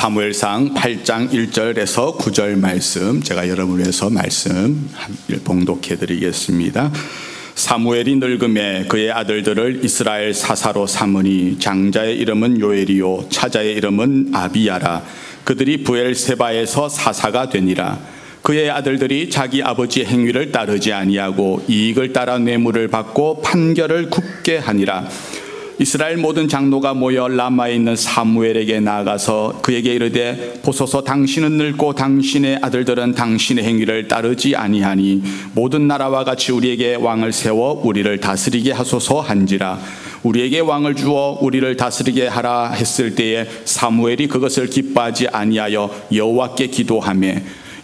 사무엘상 8장 1절에서 9절 말씀, 제가 여러분을 위해서 말씀 봉독해 드리겠습니다. 사무엘이 늙음에 그의 아들들을 이스라엘 사사로 삼으니 장자의 이름은 요엘이요 차자의 이름은 아비야라. 그들이 브엘세바에서 사사가 되니라. 그의 아들들이 자기 아버지의 행위를 따르지 아니하고 이익을 따라 뇌물을 받고 판결을 굽게 하니라. 이스라엘 모든 장로가 모여 라마에 있는 사무엘에게 나아가서 그에게 이르되 보소서, 당신은 늙고 당신의 아들들은 당신의 행위를 따르지 아니하니 모든 나라와 같이 우리에게 왕을 세워 우리를 다스리게 하소서 한지라. 우리에게 왕을 주어 우리를 다스리게 하라 했을 때에 사무엘이 그것을 기뻐하지 아니하여 여호와께 기도하며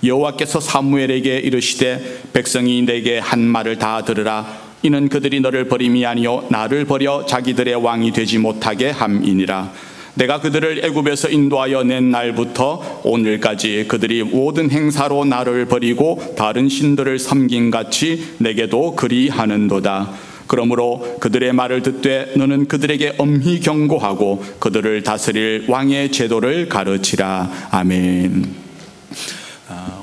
여호와께서 사무엘에게 이르시되 백성이 내게 한 말을 다 들으라. 이는 그들이 너를 버림이 아니요 나를 버려 자기들의 왕이 되지 못하게 함이니라. 내가 그들을 애굽에서 인도하여 낸 날부터 오늘까지 그들이 모든 행사로 나를 버리고 다른 신들을 섬김같이 내게도 그리하는도다. 그러므로 그들의 말을 듣되 너는 그들에게 엄히 경고하고 그들을 다스릴 왕의 제도를 가르치라. 아멘.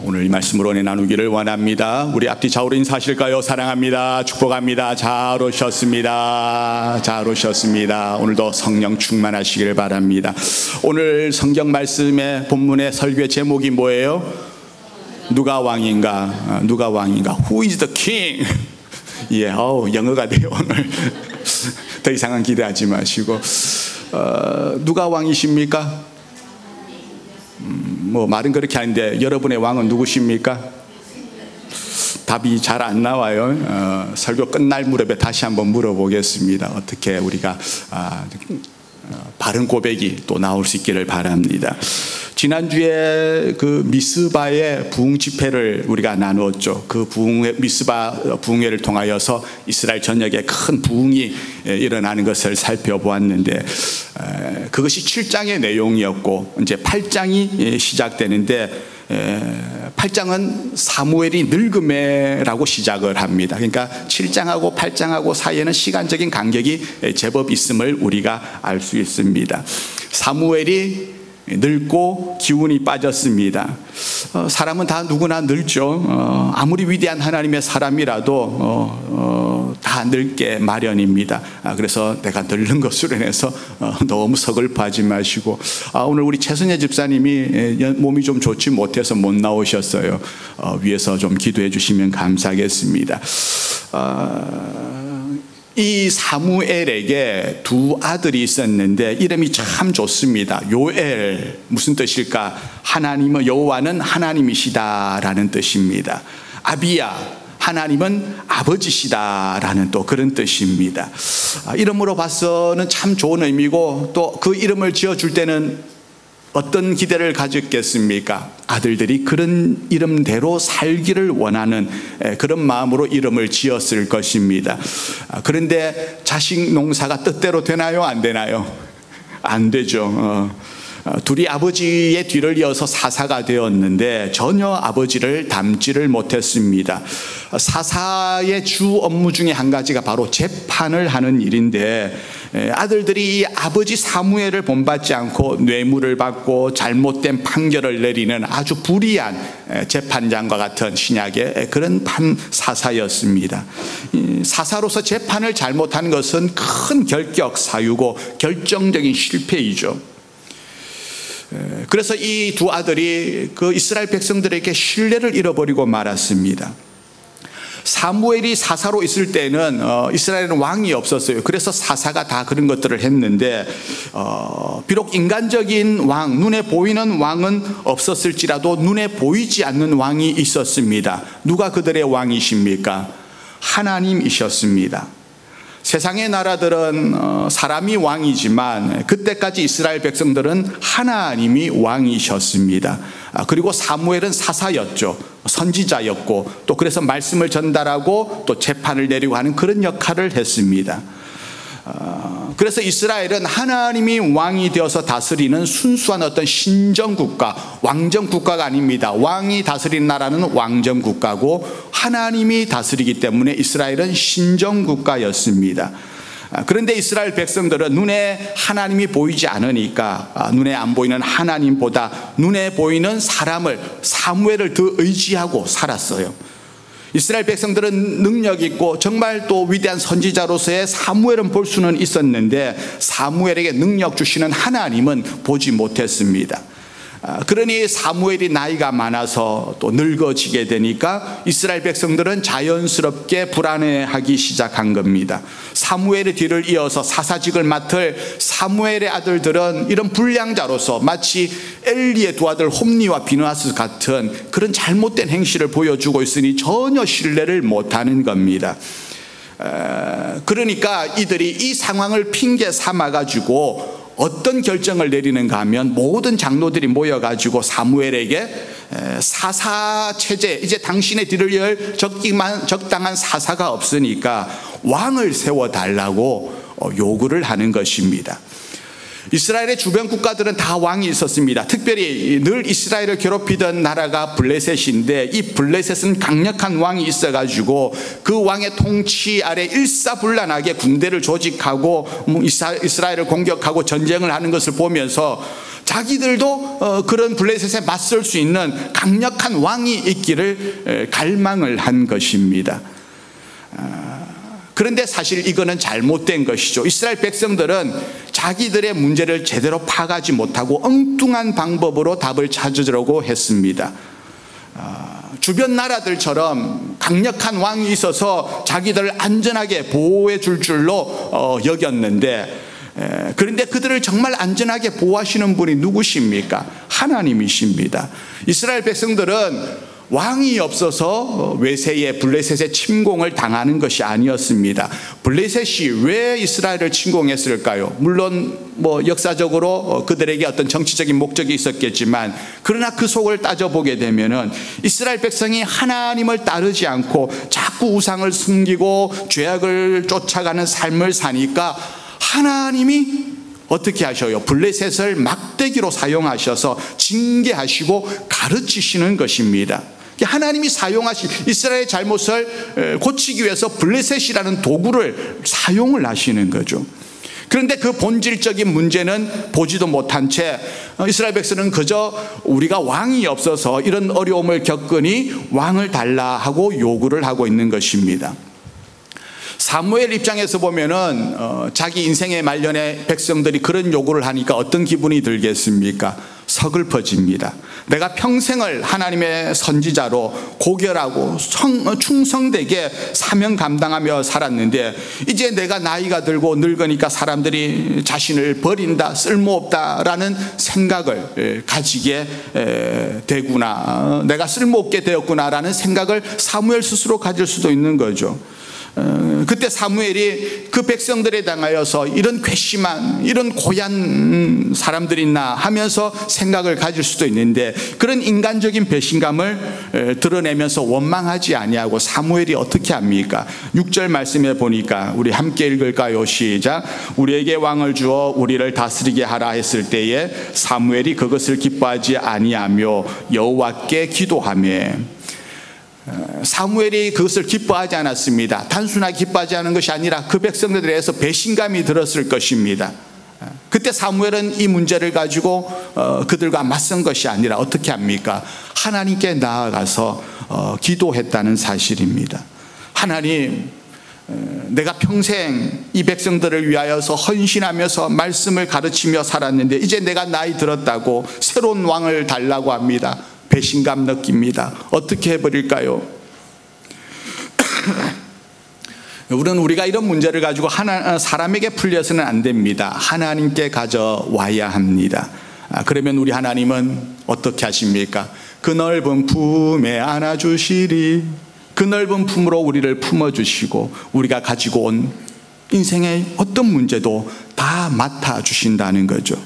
오늘 이 말씀으로 은혜 나누기를 원합니다. 우리 앞뒤 좌우로 인사하실까요? 사랑합니다. 축복합니다. 잘 오셨습니다. 잘 오셨습니다. 오늘도 성령 충만하시기를 바랍니다. 오늘 성경 말씀의 본문의 설교의 제목이 뭐예요? 누가 왕인가? 누가 왕인가? Who is the king? 예, 영어가 돼요 오늘. 더 이상은 기대하지 마시고 누가 왕이십니까? 말은 그렇게 하는데 여러분의 왕은 누구십니까? 답이 잘 안 나와요. 설교 끝날 무렵에 다시 한번 물어보겠습니다. 어떻게 우리가 바른 고백이 또 나올 수 있기를 바랍니다. 지난주에 그 미스바의 부흥 집회를 우리가 나누었죠. 그 미스바 부흥회를 통하여서 이스라엘 전역에 큰 부흥이 일어나는 것을 살펴보았는데 그것이 7장의 내용이었고 이제 8장이 시작되는데 8장은 사무엘이 늙음에라고 시작을 합니다. 그러니까 7장하고 8장하고 사이에는 시간적인 간격이 제법 있음을 우리가 알 수 있습니다. 사무엘이 늙고 기운이 빠졌습니다. 사람은 다 누구나 늙죠. 아무리 위대한 하나님의 사람이라도 다 늙게 마련입니다. 그래서 내가 늙는 것으로 인해서 너무 서글퍼하지 마시고 오늘 우리 최선혜 집사님이 몸이 좀 좋지 못해서 못 나오셨어요. 위에서 좀 기도해 주시면 감사하겠습니다. 이 사무엘에게 두 아들이 있었는데 이름이 참 좋습니다. 요엘, 무슨 뜻일까? 하나님은, 여호와는 하나님이시다라는 뜻입니다. 아비야, 하나님은 아버지시다라는 또 그런 뜻입니다. 이름으로 봐서는 참 좋은 의미고 또 그 이름을 지어줄 때는 어떤 기대를 가졌겠습니까? 아들들이 그런 이름대로 살기를 원하는 그런 마음으로 이름을 지었을 것입니다. 그런데 자식 농사가 뜻대로 되나요? 안 되나요? 안 되죠. 둘이 아버지의 뒤를 이어서 사사가 되었는데 전혀 아버지를 닮지를 못했습니다. 사사의 주 업무 중에 한 가지가 바로 재판을 하는 일인데 아들들이 아버지 사무엘을 본받지 않고 뇌물을 받고 잘못된 판결을 내리는 아주 불의한 재판장과 같은 신약의 그런 사사였습니다. 사사로서 재판을 잘못한 것은 큰 결격 사유고 결정적인 실패이죠. 그래서 이 두 아들이 그 이스라엘 백성들에게 신뢰를 잃어버리고 말았습니다. 사무엘이 사사로 있을 때는 이스라엘은 왕이 없었어요. 그래서 사사가 다 그런 것들을 했는데 비록 인간적인 왕, 눈에 보이는 왕은 없었을지라도 눈에 보이지 않는 왕이 있었습니다. 누가 그들의 왕이십니까? 하나님이셨습니다. 세상의 나라들은 사람이 왕이지만 그때까지 이스라엘 백성들은 하나님이 왕이셨습니다. 그리고 사무엘은 사사였죠. 선지자였고 또 그래서 말씀을 전달하고 또 재판을 내리고 하는 그런 역할을 했습니다. 그래서 이스라엘은 하나님이 왕이 되어서 다스리는 순수한 어떤 신정국가, 왕정국가가 아닙니다. 왕이 다스리는 나라는 왕정국가고 하나님이 다스리기 때문에 이스라엘은 신정국가였습니다. 그런데 이스라엘 백성들은 눈에 하나님이 보이지 않으니까 눈에 안 보이는 하나님보다 눈에 보이는 사람을, 사무엘을 더 의지하고 살았어요. 이스라엘 백성들은 능력 있고 정말 또 위대한 선지자로서의 사무엘은 볼 수는 있었는데 사무엘에게 능력 주시는 하나님은 보지 못했습니다. 그러니 사무엘이 나이가 많아서 또 늙어지게 되니까 이스라엘 백성들은 자연스럽게 불안해하기 시작한 겁니다. 사무엘의 뒤를 이어서 사사직을 맡을 사무엘의 아들들은 이런 불량자로서 마치 엘리의 두 아들 홈니와 비느하스 같은 그런 잘못된 행실을 보여주고 있으니 전혀 신뢰를 못하는 겁니다. 그러니까 이들이 이 상황을 핑계 삼아가지고 어떤 결정을 내리는가 하면 모든 장로들이 모여가지고 사무엘에게 사사체제, 이제 당신의 뒤를 이을 적당한 사사가 없으니까 왕을 세워달라고 요구를 하는 것입니다. 이스라엘의 주변 국가들은 다 왕이 있었습니다. 특별히 늘 이스라엘을 괴롭히던 나라가 블레셋인데 이 블레셋은 강력한 왕이 있어가지고 그 왕의 통치 아래 일사불란하게 군대를 조직하고 이스라엘을 공격하고 전쟁을 하는 것을 보면서 자기들도 그런 블레셋에 맞설 수 있는 강력한 왕이 있기를 갈망을 한 것입니다. 그런데 사실 이거는 잘못된 것이죠. 이스라엘 백성들은 자기들의 문제를 제대로 파악하지 못하고 엉뚱한 방법으로 답을 찾으려고 했습니다. 주변 나라들처럼 강력한 왕이 있어서 자기들을 안전하게 보호해 줄 줄로 여겼는데, 그런데 그들을 정말 안전하게 보호하시는 분이 누구십니까? 하나님이십니다. 이스라엘 백성들은 왕이 없어서 외세의 블레셋의 침공을 당하는 것이 아니었습니다. 블레셋이 왜 이스라엘을 침공했을까요? 물론 역사적으로 그들에게 어떤 정치적인 목적이 있었겠지만, 그러나 그 속을 따져보게 되면은 이스라엘 백성이 하나님을 따르지 않고 자꾸 우상을 숨기고 죄악을 쫓아가는 삶을 사니까 하나님이 어떻게 하셔요? 블레셋을 막대기로 사용하셔서 징계하시고 가르치시는 것입니다. 하나님이 사용하신 이스라엘의 잘못을 고치기 위해서 블레셋이라는 도구를 사용을 하시는 거죠. 그런데 그 본질적인 문제는 보지도 못한 채 이스라엘 백성은 그저 우리가 왕이 없어서 이런 어려움을 겪으니 왕을 달라 하고 요구를 하고 있는 것입니다. 사무엘 입장에서 보면은 자기 인생의 말년에 백성들이 그런 요구를 하니까 어떤 기분이 들겠습니까? 서글퍼집니다. 내가 평생을 하나님의 선지자로 고결하고 충성되게 사명 감당하며 살았는데 이제 내가 나이가 들고 늙으니까 사람들이 자신을 버린다, 쓸모없다라는 생각을 가지게 되구나, 내가 쓸모없게 되었구나라는 생각을 사무엘 스스로 가질 수도 있는 거죠. 그때 사무엘이 그 백성들에 당하여서 이런 괘씸한, 이런 고얀 사람들이 있나 하면서 생각을 가질 수도 있는데, 그런 인간적인 배신감을 드러내면서 원망하지 아니하고 사무엘이 어떻게 합니까? 6절 말씀에 보니까 우리 함께 읽을까요? 시작. 우리에게 왕을 주어 우리를 다스리게 하라 했을 때에 사무엘이 그것을 기뻐하지 아니하며 여호와께 기도하며. 사무엘이 그것을 기뻐하지 않았습니다. 단순하게 기뻐하지 않은 것이 아니라 그 백성들에 대해서 배신감이 들었을 것입니다. 그때 사무엘은 이 문제를 가지고 그들과 맞선 것이 아니라 어떻게 합니까? 하나님께 나아가서 기도했다는 사실입니다. 하나님, 내가 평생 이 백성들을 위하여서 헌신하면서 말씀을 가르치며 살았는데 이제 내가 나이 들었다고 새로운 왕을 달라고 합니다. 배신감 느낍니다. 어떻게 해버릴까요? 우리가 이런 문제를 가지고 사람에게 풀려서는 안 됩니다. 하나님께 가져와야 합니다. 그러면 우리 하나님은 어떻게 하십니까? 그 넓은 품에 안아주시리. 그 넓은 품으로 우리를 품어주시고 우리가 가지고 온 인생의 어떤 문제도 다 맡아주신다는 거죠.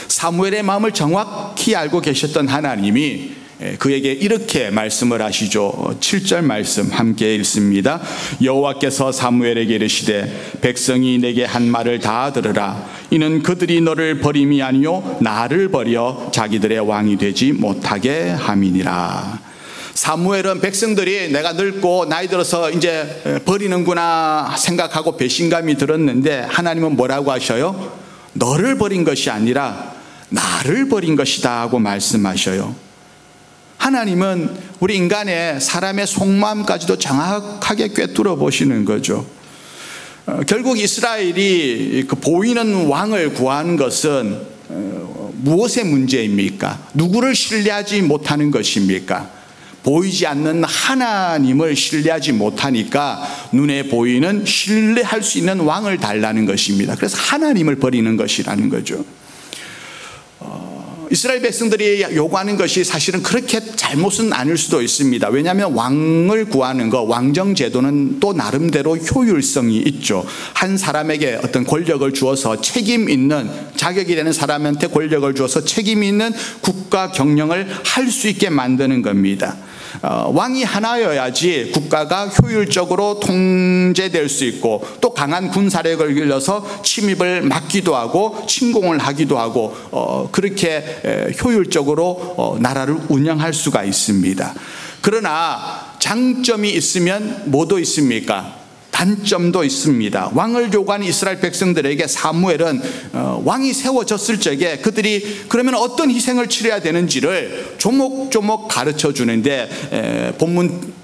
사무엘의 마음을 정확히 알고 계셨던 하나님이 그에게 이렇게 말씀을 하시죠. 7절 말씀 함께 읽습니다. 여호와께서 사무엘에게 이르시되 백성이 내게 한 말을 다 들으라. 이는 그들이 너를 버림이 아니요 나를 버려 자기들의 왕이 되지 못하게 함이니라. 사무엘은 백성들이 내가 늙고 나이 들어서 이제 버리는구나 생각하고 배신감이 들었는데 하나님은 뭐라고 하셔요? 너를 버린 것이 아니라 나를 버린 것이다 하고 말씀하셔요. 하나님은 우리 인간의 사람의 속마음까지도 정확하게 꿰뚫어 보시는 거죠. 결국 이스라엘이 그 보이는 왕을 구하는 것은 무엇의 문제입니까? 누구를 신뢰하지 못하는 것입니까? 보이지 않는 하나님을 신뢰하지 못하니까 눈에 보이는 신뢰할 수 있는 왕을 달라는 것입니다. 그래서 하나님을 버리는 것이라는 거죠. 이스라엘 백성들이 요구하는 것이 사실은 그렇게 잘못은 아닐 수도 있습니다. 왜냐하면 왕을 구하는 것, 왕정 제도는 또 나름대로 효율성이 있죠. 한 사람에게 어떤 권력을 주어서 책임 있는, 자격이 되는 사람한테 권력을 주어서 책임 있는 국가 경영을 할 수 있게 만드는 겁니다. 왕이 하나여야지 국가가 효율적으로 통제될 수 있고 또 강한 군사력을 길러서 침입을 막기도 하고 침공을 하기도 하고 그렇게 효율적으로 나라를 운영할 수가 있습니다. 그러나 장점이 있으면 뭐도 있습니까? 단점도 있습니다. 왕을 요구하는 이스라엘 백성들에게 사무엘은 왕이 세워졌을 적에 그들이 그러면 어떤 희생을 치러야 되는지를 조목조목 가르쳐 주는데 본문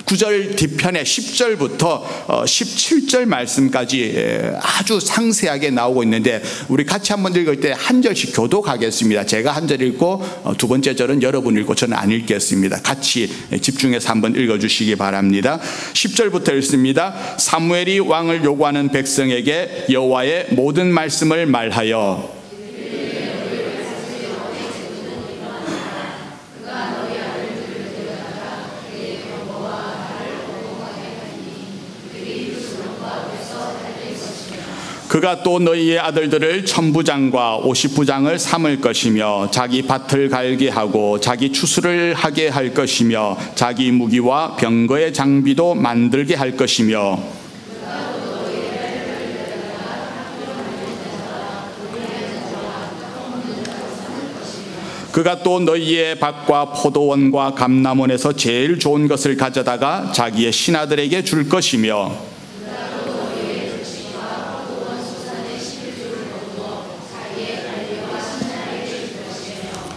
9절 뒤편에 10절부터 17절 말씀까지 아주 상세하게 나오고 있는데 우리 같이 한번 읽을 때 한 절씩 교독하겠습니다. 제가 한 절 읽고 두 번째 절은 여러분 읽고 저는 안 읽겠습니다. 같이 집중해서 한번 읽어주시기 바랍니다. 10절부터 읽습니다. 사무엘이 왕을 요구하는 백성에게 여호와의 모든 말씀을 말하여 그가 또 너희의 아들들을 천부장과 오십부장을 삼을 것이며 자기 밭을 갈게 하고 자기 추수를 하게 할 것이며 자기 무기와 병거의 장비도 만들게 할 것이며 그가 또 너희의 밭과 포도원과 감람원에서 제일 좋은 것을 가져다가 자기의 신하들에게 줄 것이며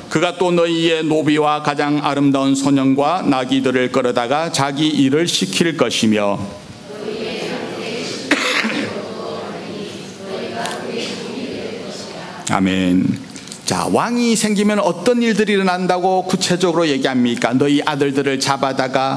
그가 또 너희의 노비와 가장 아름다운 소년과 나귀들을 끌어다가 자기 일을 시킬 것이며 아멘. 자, 왕이 생기면 어떤 일들이 일어난다고 구체적으로 얘기합니까? 너희 아들들을 잡아다가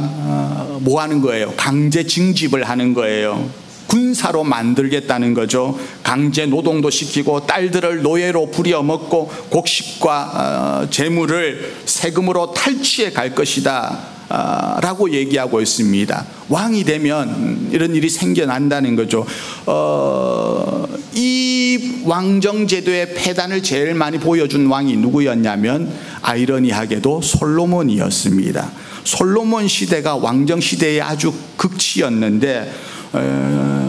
뭐 하는 거예요? 강제 징집을 하는 거예요. 군사로 만들겠다는 거죠. 강제 노동도 시키고 딸들을 노예로 부려먹고 곡식과 재물을 세금으로 탈취해 갈 것이다 라고 얘기하고 있습니다. 왕이 되면 이런 일이 생겨난다는 거죠. 이 왕정제도의 폐단을 제일 많이 보여준 왕이 누구였냐면 아이러니하게도 솔로몬이었습니다. 솔로몬 시대가 왕정 시대의 아주 극치였는데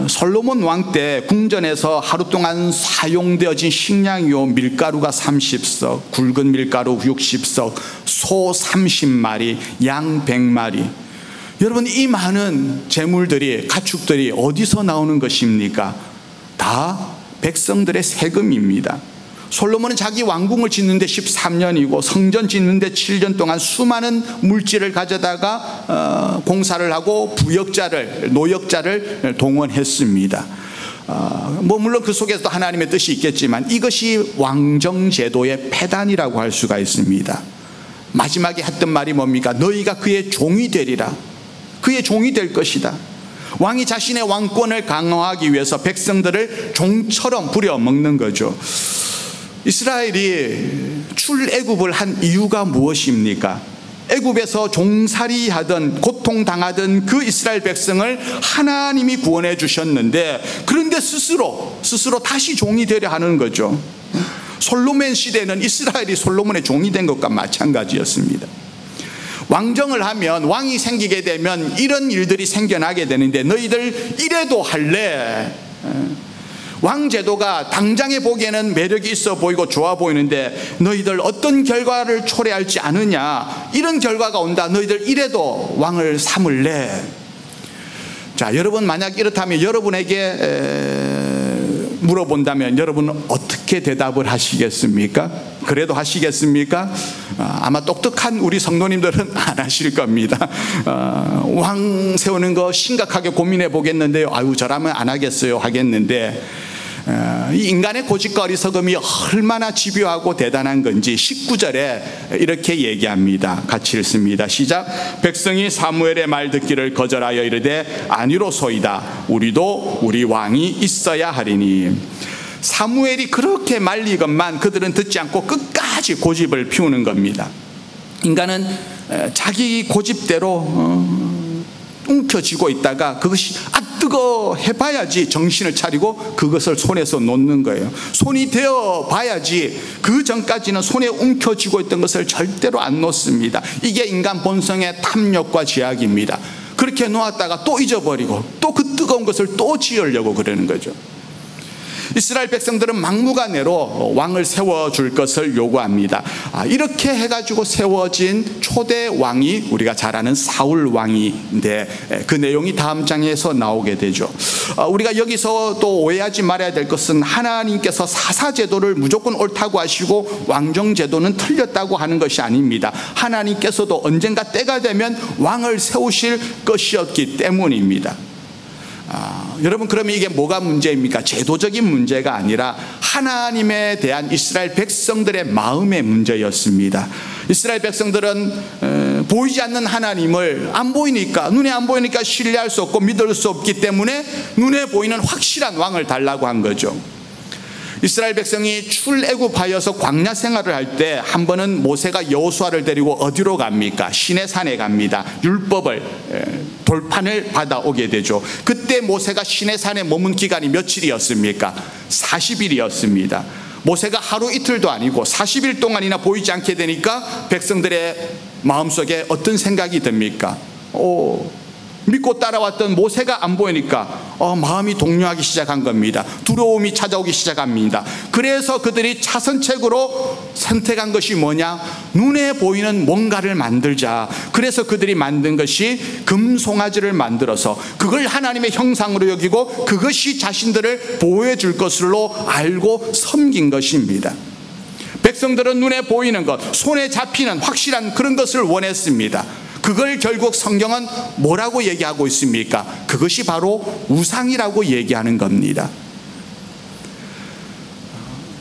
솔로몬 왕 때 궁전에서 하루 동안 사용되어진 식량이요 밀가루가 30석, 굵은 밀가루 60석, 소 30마리, 양 100마리. 여러분, 이 많은 재물들이, 가축들이 어디서 나오는 것입니까? 다 백성들의 세금입니다. 솔로몬은 자기 왕궁을 짓는데 13년이고 성전 짓는데 7년 동안 수많은 물질을 가져다가 공사를 하고 부역자를, 노역자를 동원했습니다. 물론 그 속에서도 하나님의 뜻이 있겠지만 이것이 왕정제도의 폐단이라고 할 수가 있습니다. 마지막에 했던 말이 뭡니까? 너희가 그의 종이 되리라. 그의 종이 될 것이다. 왕이 자신의 왕권을 강화하기 위해서 백성들을 종처럼 부려먹는 거죠. 이스라엘이 출애굽을 한 이유가 무엇입니까? 애굽에서 종살이하던 고통당하던 그 이스라엘 백성을 하나님이 구원해 주셨는데 그런데 스스로 다시 종이 되려 하는 거죠. 솔로몬 시대는 이스라엘이 솔로몬의 종이 된 것과 마찬가지였습니다. 왕정을 하면, 왕이 생기게 되면 이런 일들이 생겨나게 되는데 너희들 이래도 할래? 왕제도가 당장에 보기에는 매력이 있어 보이고 좋아 보이는데 너희들 어떤 결과를 초래할지 아느냐, 이런 결과가 온다. 너희들 이래도 왕을 삼을래? 자, 여러분 만약 이렇다면 여러분에게 물어본다면 여러분은 어떻게 대답을 하시겠습니까? 그래도 하시겠습니까? 아마 똑똑한 우리 성도님들은 안 하실 겁니다. 왕 세우는 거 심각하게 고민해 보겠는데요. 아유, 저라면 안 하겠어요 하겠는데, 이 인간의 고집과 어리석음이 얼마나 집요하고 대단한 건지 19절에 이렇게 얘기합니다. 같이 읽습니다. 시작. 백성이 사무엘의 말 듣기를 거절하여 이르되 아니로소이다. 우리도 우리 왕이 있어야 하리니. 사무엘이 그렇게 말리건만 그들은 듣지 않고 끝까지 고집을 피우는 겁니다. 인간은 자기 고집대로 움켜쥐고 있다가 그것이 뜨거 해봐야지 정신을 차리고 그것을 손에서 놓는 거예요. 손이 되어 봐야지 그 전까지는 손에 움켜쥐고 있던 것을 절대로 안 놓습니다. 이게 인간 본성의 탐욕과 죄악입니다. 그렇게 놓았다가 또 잊어버리고 또 그 뜨거운 것을 또 지으려고 그러는 거죠. 이스라엘 백성들은 막무가내로 왕을 세워줄 것을 요구합니다. 이렇게 해가지고 세워진 초대 왕이 우리가 잘 아는 사울 왕인데, 그 내용이 다음 장에서 나오게 되죠. 우리가 여기서 또 오해하지 말아야 될 것은 하나님께서 사사제도를 무조건 옳다고 하시고 왕정제도는 틀렸다고 하는 것이 아닙니다. 하나님께서도 언젠가 때가 되면 왕을 세우실 것이었기 때문입니다. 여러분, 그러면 이게 뭐가 문제입니까? 제도적인 문제가 아니라 하나님에 대한 이스라엘 백성들의 마음의 문제였습니다. 이스라엘 백성들은 보이지 않는 하나님을 눈에 안 보이니까 신뢰할 수 없고 믿을 수 없기 때문에 눈에 보이는 확실한 왕을 달라고 한 거죠. 이스라엘 백성이 출애굽하여서 광야 생활을 할 때 한 번은 모세가 여호수아를 데리고 어디로 갑니까? 시내산에 갑니다. 율법을 돌판을 받아오게 되죠. 그때 모세가 시내산에 머문 기간이 며칠이었습니까? 40일이었습니다. 모세가 하루 이틀도 아니고 40일 동안이나 보이지 않게 되니까 백성들의 마음속에 어떤 생각이 듭니까? 믿고 따라왔던 모세가 안 보이니까 마음이 동요하기 시작한 겁니다. 두려움이 찾아오기 시작합니다. 그래서 그들이 차선책으로 선택한 것이 뭐냐? 눈에 보이는 뭔가를 만들자. 그래서 그들이 만든 것이 금송아지를 만들어서 그걸 하나님의 형상으로 여기고 그것이 자신들을 보호해 줄 것으로 알고 섬긴 것입니다. 백성들은 눈에 보이는 것, 손에 잡히는 확실한 그런 것을 원했습니다. 그걸 결국 성경은 뭐라고 얘기하고 있습니까? 그것이 바로 우상이라고 얘기하는 겁니다.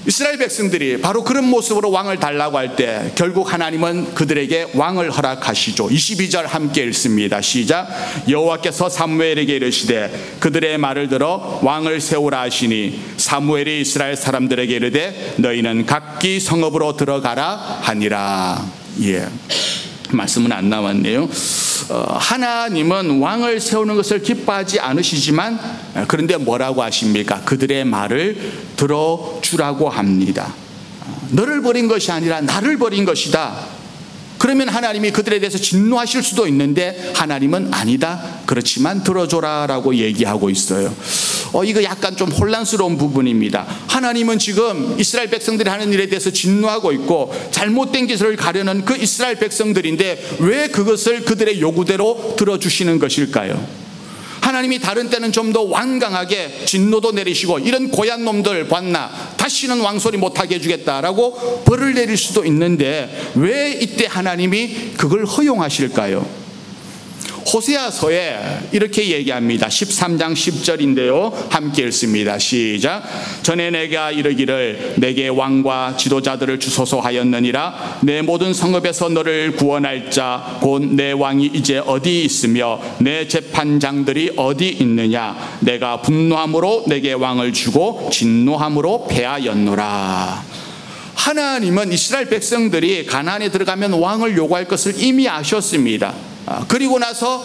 이스라엘 백성들이 바로 그런 모습으로 왕을 달라고 할 때 결국 하나님은 그들에게 왕을 허락하시죠. 22절 함께 읽습니다. 시작. 여호와께서 사무엘에게 이르시되 그들의 말을 들어 왕을 세우라 하시니 사무엘이 이스라엘 사람들에게 이르되 너희는 각기 성읍으로 들어가라 하니라. 말씀은 안 나왔네요. 하나님은 왕을 세우는 것을 기뻐하지 않으시지만 그런데 뭐라고 하십니까? 그들의 말을 들어주라고 합니다. 너를 버린 것이 아니라 나를 버린 것이다. 그러면 하나님이 그들에 대해서 진노하실 수도 있는데 하나님은 아니다. 그렇지만 들어줘라 라고 얘기하고 있어요. 이거 약간 좀 혼란스러운 부분입니다. 하나님은 지금 이스라엘 백성들이 하는 일에 대해서 진노하고 있고 잘못된 길을 가려는 그 이스라엘 백성들인데 왜 그것을 그들의 요구대로 들어주시는 것일까요? 하나님이 다른 때는 좀 더 완강하게 진노도 내리시고 이런 고얀 놈들 봤나 다시는 왕소리 못하게 해주겠다라고 벌을 내릴 수도 있는데 왜 이때 하나님이 그걸 허용하실까요? 호세아서에 이렇게 얘기합니다. 13장 10절인데요. 함께 읽습니다. 시작. 전에 내가 이르기를 내게 왕과 지도자들을 주소서 하였느니라. 내 모든 성읍에서 너를 구원할 자 곧 내 왕이 이제 어디 있으며 내 재판장들이 어디 있느냐. 내가 분노함으로 내게 왕을 주고 진노함으로 패하였노라. 하나님은 이스라엘 백성들이 가나안에 들어가면 왕을 요구할 것을 이미 아셨습니다. 그리고 나서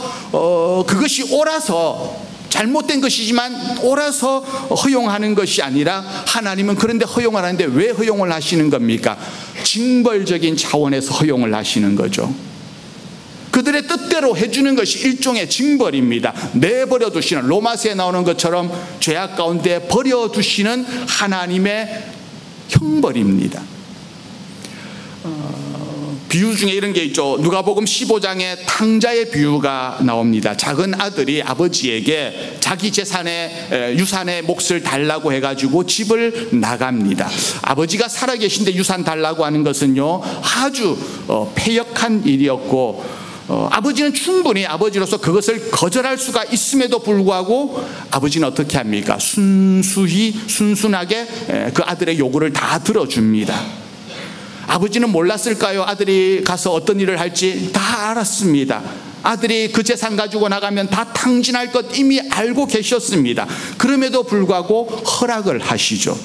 그것이 옳아서 잘못된 것이지만 옳아서 허용하는 것이 아니라 하나님은 그런데 허용을 하는데 왜 허용을 하시는 겁니까? 징벌적인 차원에서 허용을 하시는 거죠. 그들의 뜻대로 해주는 것이 일종의 징벌입니다. 내버려 두시는, 로마서에 나오는 것처럼 죄악 가운데 버려두시는 하나님의 형벌입니다. 비유 중에 이런 게 있죠. 누가복음 15장에 탕자의 비유가 나옵니다. 작은 아들이 아버지에게 자기 재산의 유산의 몫을 달라고 해가지고 집을 나갑니다. 아버지가 살아계신데 유산 달라고 하는 것은요, 아주 패역한 일이었고, 아버지는 충분히 아버지로서 그것을 거절할 수가 있음에도 불구하고 아버지는 어떻게 합니까? 순순하게 그 아들의 요구를 다 들어줍니다. 아버지는 몰랐을까요? 아들이 가서 어떤 일을 할지 다 알았습니다. 아들이 그 재산 가지고 나가면 다 탕진할 것 이미 알고 계셨습니다. 그럼에도 불구하고 허락을 하시죠.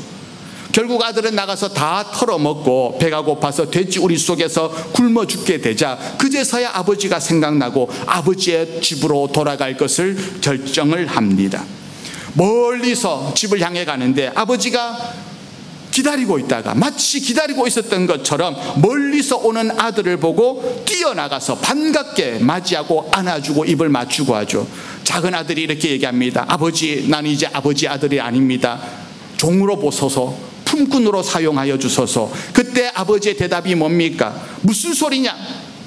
결국 아들은 나가서 다 털어먹고 배가 고파서 돼지우리 속에서 굶어 죽게 되자 그제서야 아버지가 생각나고 아버지의 집으로 돌아갈 것을 결정을 합니다. 멀리서 집을 향해 가는데 아버지가 기다리고 있다가 마치 기다리고 있었던 것처럼 멀리서 오는 아들을 보고 뛰어나가서 반갑게 맞이하고 안아주고 입을 맞추고 하죠. 작은 아들이 이렇게 얘기합니다. 아버지, 나는 이제 아버지 아들이 아닙니다. 종으로 보소서, 품꾼으로 사용하여 주소서. 그때 아버지의 대답이 뭡니까? 무슨 소리냐?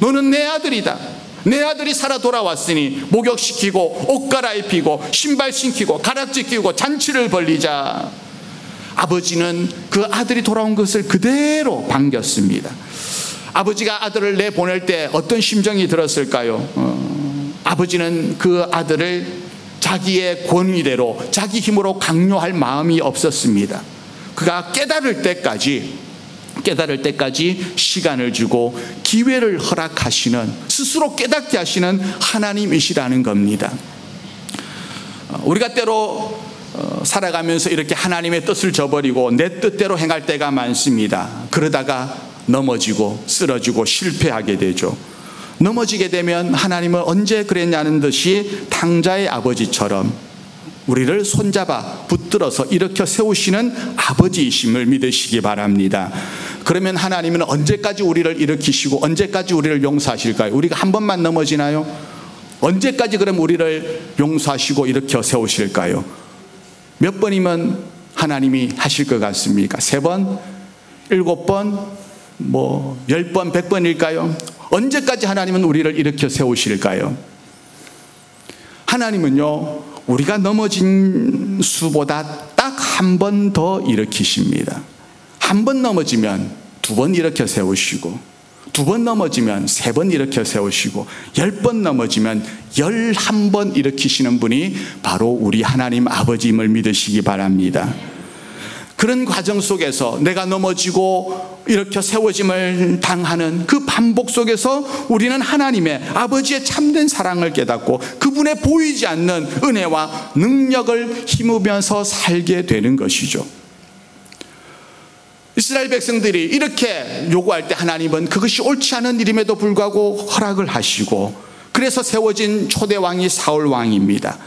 너는 내 아들이다. 내 아들이 살아 돌아왔으니 목욕시키고 옷 갈아입히고 신발 신기고 가락지 끼우고 잔치를 벌리자. 아버지는 그 아들이 돌아온 것을 그대로 반겼습니다. 아버지가 아들을 내보낼 때 어떤 심정이 들었을까요? 아버지는 그 아들을 자기의 권위대로 자기 힘으로 강요할 마음이 없었습니다. 그가 깨달을 때까지 시간을 주고 기회를 허락하시는, 스스로 깨닫게 하시는 하나님이시라는 겁니다. 우리가 때로 살아가면서 이렇게 하나님의 뜻을 저버리고 내 뜻대로 행할 때가 많습니다. 그러다가 넘어지고 쓰러지고 실패하게 되죠. 넘어지게 되면 하나님은 언제 그랬냐는 듯이 탕자의 아버지처럼 우리를 손잡아 붙들어서 일으켜 세우시는 아버지이심을 믿으시기 바랍니다. 그러면 하나님은 언제까지 우리를 일으키시고 언제까지 우리를 용서하실까요? 우리가 한 번만 넘어지나요? 언제까지 그럼 우리를 용서하시고 일으켜 세우실까요? 몇 번이면 하나님이 하실 것 같습니까? 3번? 7번? 10번? 100번일까요? 언제까지 하나님은 우리를 일으켜 세우실까요? 하나님은요, 우리가 넘어진 수보다 딱 한 번 더 일으키십니다. 한 번 넘어지면 2번 일으켜 세우시고, 2번 넘어지면 3번 일으켜 세우시고, 10번 넘어지면 11번 일으키시는 분이 바로 우리 하나님 아버지임을 믿으시기 바랍니다. 그런 과정 속에서 내가 넘어지고 일으켜 세워짐을 당하는 그 반복 속에서 우리는 하나님의 아버지의 참된 사랑을 깨닫고 그분의 보이지 않는 은혜와 능력을 힘으면서 살게 되는 것이죠. 이스라엘 백성들이 이렇게 요구할 때 하나님은 그것이 옳지 않은 일임에도 불구하고 허락을 하시고, 그래서 세워진 초대왕이 사울왕입니다.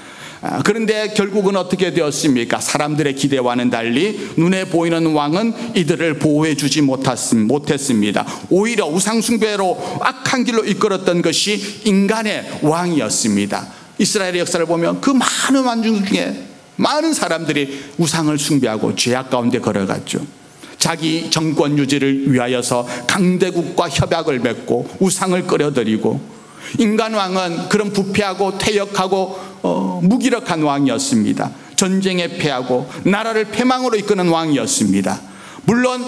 그런데 결국은 어떻게 되었습니까? 사람들의 기대와는 달리 눈에 보이는 왕은 이들을 보호해 주지 못했습니다. 오히려 우상숭배로 악한 길로 이끌었던 것이 인간의 왕이었습니다. 이스라엘의 역사를 보면 그 많은 왕 중에 많은 사람들이 우상을 숭배하고 죄악 가운데 걸어갔죠. 자기 정권 유지를 위하여서 강대국과 협약을 맺고 우상을 끌어들이고, 인간왕은 그런 부패하고 퇴역하고 무기력한 왕이었습니다. 전쟁에 패하고 나라를 패망으로 이끄는 왕이었습니다. 물론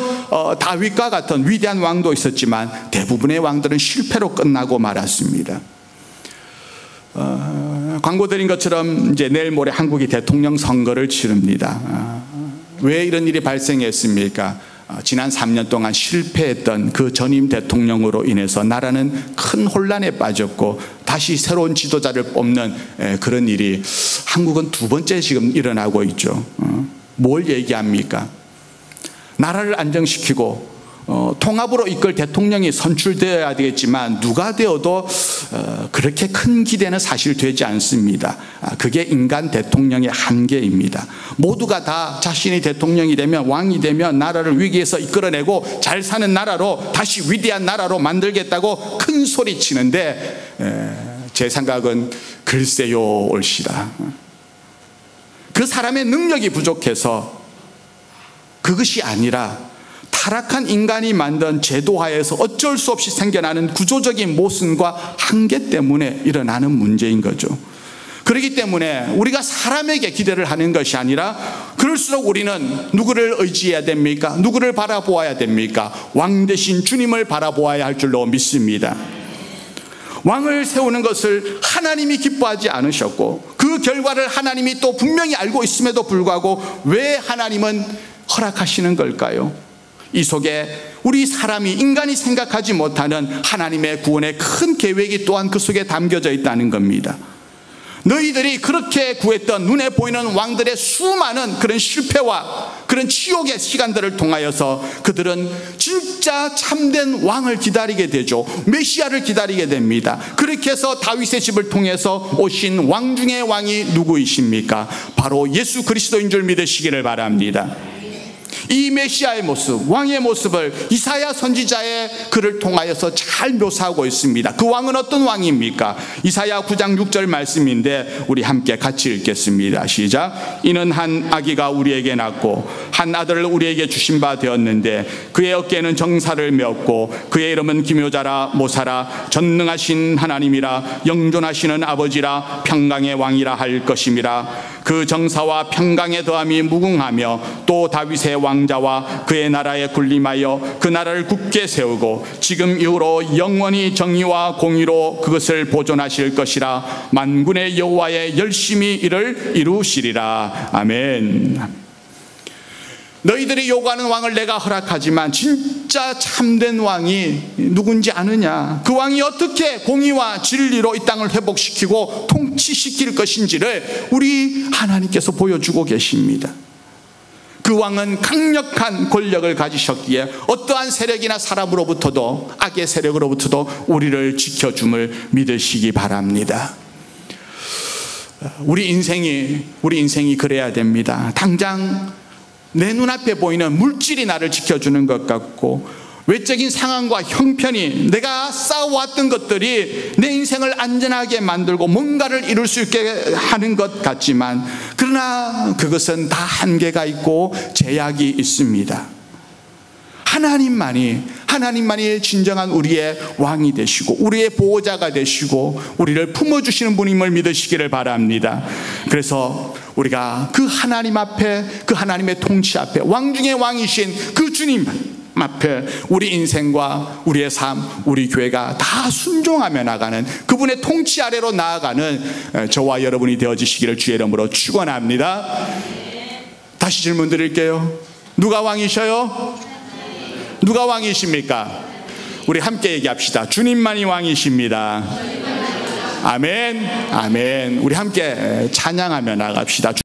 다윗과 같은 위대한 왕도 있었지만 대부분의 왕들은 실패로 끝나고 말았습니다. 광고 드린 것처럼 이제 내일 모레 한국이 대통령 선거를 치릅니다. 왜 이런 일이 발생했습니까? 지난 3년 동안 실패했던 그 전임 대통령으로 인해서 나라는 큰 혼란에 빠졌고 다시 새로운 지도자를 뽑는 그런 일이 한국은 2번째 지금 일어나고 있죠. 뭘 얘기합니까? 나라를 안정시키고 통합으로 이끌 대통령이 선출되어야 되겠지만 누가 되어도 그렇게 큰 기대는 사실 되지 않습니다. 그게 인간 대통령의 한계입니다. 모두가 다 자신이 대통령이 되면, 왕이 되면 나라를 위기에서 이끌어내고 잘 사는 나라로, 다시 위대한 나라로 만들겠다고 큰 소리 치는데 제 생각은 글쎄요 올시다. 그 사람의 능력이 부족해서 그것이 아니라 타락한 인간이 만든 제도하에서 어쩔 수 없이 생겨나는 구조적인 모순과 한계 때문에 일어나는 문제인 거죠. 그렇기 때문에 우리가 사람에게 기대를 하는 것이 아니라 그럴수록 우리는 누구를 의지해야 됩니까? 누구를 바라보아야 됩니까? 왕 대신 주님을 바라보아야 할 줄로 믿습니다. 왕을 세우는 것을 하나님이 기뻐하지 않으셨고 그 결과를 하나님이 또 분명히 알고 있음에도 불구하고 왜 하나님은 허락하시는 걸까요? 이 속에 우리 사람이, 인간이 생각하지 못하는 하나님의 구원의 큰 계획이 또한 그 속에 담겨져 있다는 겁니다. 너희들이 그렇게 구했던 눈에 보이는 왕들의 수많은 그런 실패와 그런 치욕의 시간들을 통하여서 그들은 진짜 참된 왕을 기다리게 되죠. 메시아를 기다리게 됩니다. 그렇게 해서 다윗의 집을 통해서 오신 왕 중의 왕이 누구이십니까? 바로 예수 그리스도인 줄 믿으시기를 바랍니다. 이 메시아의 모습, 왕의 모습을 이사야 선지자의 글을 통하여서 잘 묘사하고 있습니다. 그 왕은 어떤 왕입니까? 이사야 9장 6절 말씀인데 우리 함께 같이 읽겠습니다. 시작. 이는 한 아기가 우리에게 낳고 한 아들을 우리에게 주신 바 되었는데 그의 어깨에는 정사를 메었고 그의 이름은 기묘자라 모사라 전능하신 하나님이라 영존하시는 아버지라 평강의 왕이라 할 것임이라. 그 정사와 평강의 더함이 무궁하며 또 다윗의 왕자와 그의 나라에 군림하여 그 나라를 굳게 세우고 지금 이후로 영원히 정의와 공의로 그것을 보존하실 것이라. 만군의 여호와의 열심히 이를 이루시리라. 아멘. 너희들이 요구하는 왕을 내가 허락하지만 진짜 참된 왕이 누군지 아느냐? 그 왕이 어떻게 공의와 진리로 이 땅을 회복시키고 통치시킬 것인지를 우리 하나님께서 보여주고 계십니다. 그 왕은 강력한 권력을 가지셨기에 어떠한 세력이나 사람으로부터도, 악의 세력으로부터도 우리를 지켜줌을 믿으시기 바랍니다. 우리 인생이 그래야 됩니다. 당장 내 눈앞에 보이는 물질이 나를 지켜주는 것 같고 외적인 상황과 형편이, 내가 쌓아왔던 것들이 내 인생을 안전하게 만들고 뭔가를 이룰 수 있게 하는 것 같지만, 그러나 그것은 다 한계가 있고 제약이 있습니다. 하나님만이 진정한 우리의 왕이 되시고 우리의 보호자가 되시고 우리를 품어주시는 분임을 믿으시기를 바랍니다. 그래서 우리가 그 하나님 앞에, 그 하나님의 통치 앞에, 왕 중의 왕이신 그 주님 앞에 우리 인생과 우리의 삶, 우리 교회가 다 순종하며 나가는, 그분의 통치 아래로 나아가는 저와 여러분이 되어지시기를 주의 이름으로 축원합니다. 다시 질문 드릴게요. 누가 왕이셔요? 누가 왕이십니까? 우리 함께 얘기합시다. 주님만이 왕이십니다. 아멘. 아멘. 우리 함께 찬양하며 나갑시다.